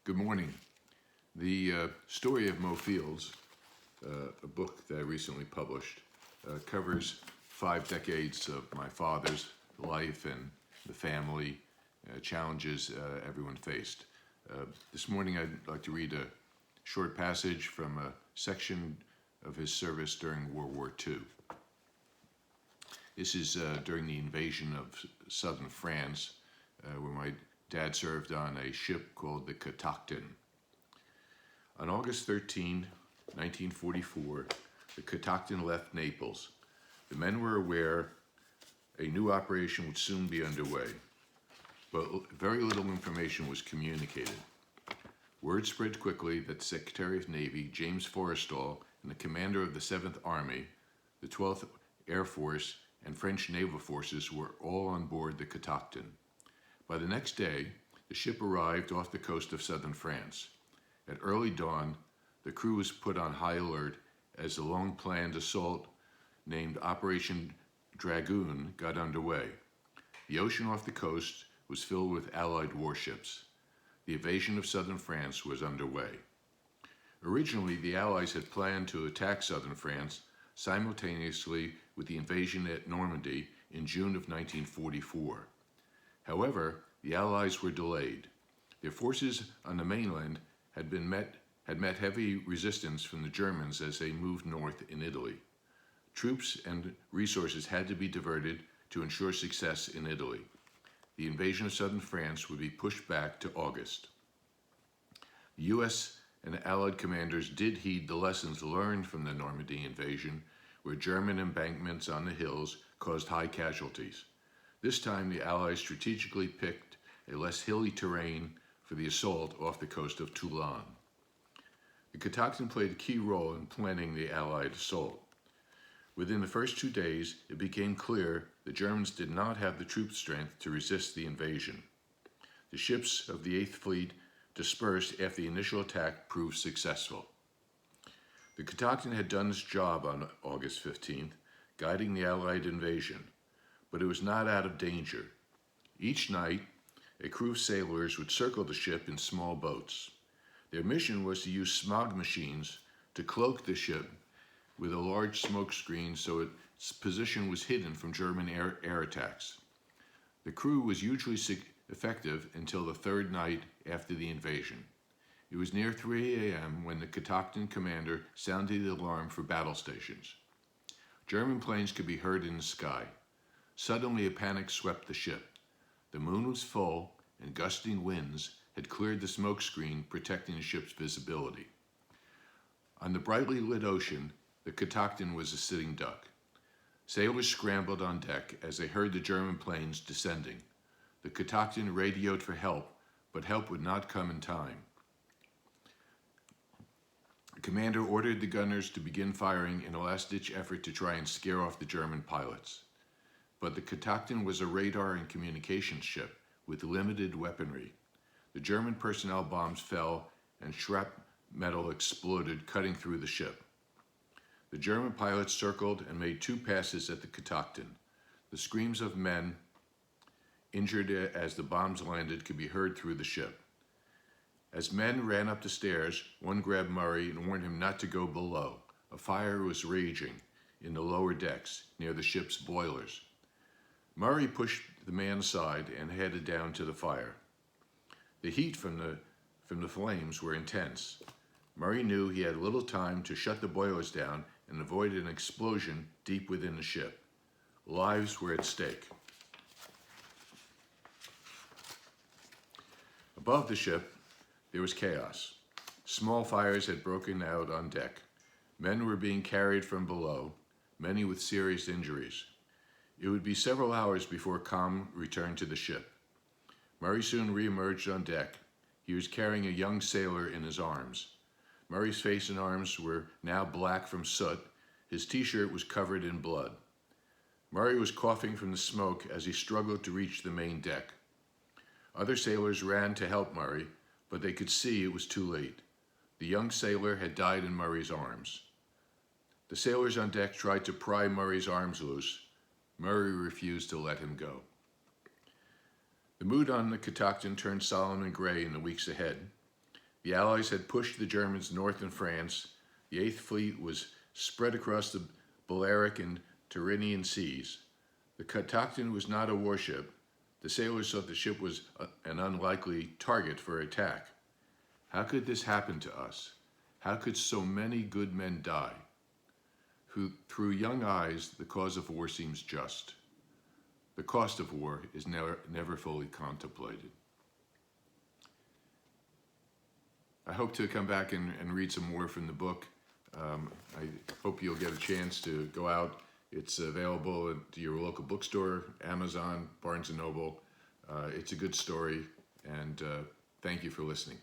Good morning. The story of Moe Fields, a book that I recently published, covers 5 decades of my father's life and the family challenges everyone faced. This morning I'd like to read a short passage from a section of his service during World War II. This is during the invasion of southern France, where my dad served on a ship called the Catoctin. On August 13, 1944, the Catoctin left Naples. The men were aware a new operation would soon be underway, but very little information was communicated. Word spread quickly that the Secretary of Navy, James Forrestal, and the commander of the 7th Army, the 12th Air Force, and French naval forces were all on board the Catoctin. By the next day, the ship arrived off the coast of southern France. At early dawn, the crew was put on high alert as the long-planned assault named Operation Dragoon got underway. The ocean off the coast was filled with Allied warships. The invasion of southern France was underway. Originally, the Allies had planned to attack southern France simultaneously with the invasion at Normandy in June of 1944. However, the Allies were delayed. Their forces on the mainland had met heavy resistance from the Germans as they moved north in Italy. Troops and resources had to be diverted to ensure success in Italy. The invasion of southern France would be pushed back to August. The U.S. and Allied commanders did heed the lessons learned from the Normandy invasion, where German embankments on the hills caused high casualties. This time, the Allies strategically picked a less hilly terrain for the assault off the coast of Toulon. The Catoctin played a key role in planning the Allied assault. Within the first 2 days, it became clear the Germans did not have the troop strength to resist the invasion. The ships of the 8th Fleet dispersed after the initial attack proved successful. The Catoctin had done its job on August 15th, guiding the Allied invasion, but it was not out of danger. Each night, a crew of sailors would circle the ship in small boats. Their mission was to use smog machines to cloak the ship with a large smoke screen so its position was hidden from German air attacks. The crew was usually effective until the 3rd night after the invasion. It was near 3 a.m. when the Catoctin commander sounded the alarm for battle stations. German planes could be heard in the sky. Suddenly, a panic swept the ship. The moon was full, and gusting winds had cleared the smoke screen, protecting the ship's visibility. On the brightly lit ocean, the Catoctin was a sitting duck. Sailors scrambled on deck as they heard the German planes descending. The Catoctin radioed for help, but help would not come in time. The commander ordered the gunners to begin firing in a last-ditch effort to try and scare off the German pilots. But the Catoctin was a radar and communications ship with limited weaponry. The German personnel bombs fell and shrapnel exploded, cutting through the ship. The German pilots circled and made 2 passes at the Catoctin. The screams of men injured as the bombs landed could be heard through the ship. As men ran up the stairs, one grabbed Murray and warned him not to go below. A fire was raging in the lower decks near the ship's boilers. Murray pushed the man aside and headed down to the fire. The heat from the flames were intense. Murray knew he had little time to shut the boilers down and avoid an explosion deep within the ship. Lives were at stake. Above the ship, there was chaos. Small fires had broken out on deck. Men were being carried from below, many with serious injuries. It would be several hours before calm returned to the ship. Murray soon reemerged on deck. He was carrying a young sailor in his arms. Murray's face and arms were now black from soot. His t-shirt was covered in blood. Murray was coughing from the smoke as he struggled to reach the main deck. Other sailors ran to help Murray, but they could see it was too late. The young sailor had died in Murray's arms. The sailors on deck tried to pry Murray's arms loose. Murray refused to let him go. The mood on the Catoctin turned solemn and gray in the weeks ahead. The Allies had pushed the Germans north in France. The Eighth Fleet was spread across the Balearic and Tyrrhenian seas. The Catoctin was not a warship. The sailors thought the ship was an unlikely target for attack. How could this happen to us? How could so many good men die? Through young eyes, the cause of war seems just. The cost of war is never fully contemplated. I hope to come back and read some more from the book. I hope you'll get a chance to go out. It's available at your local bookstore, Amazon, Barnes & Noble. It's a good story, and thank you for listening.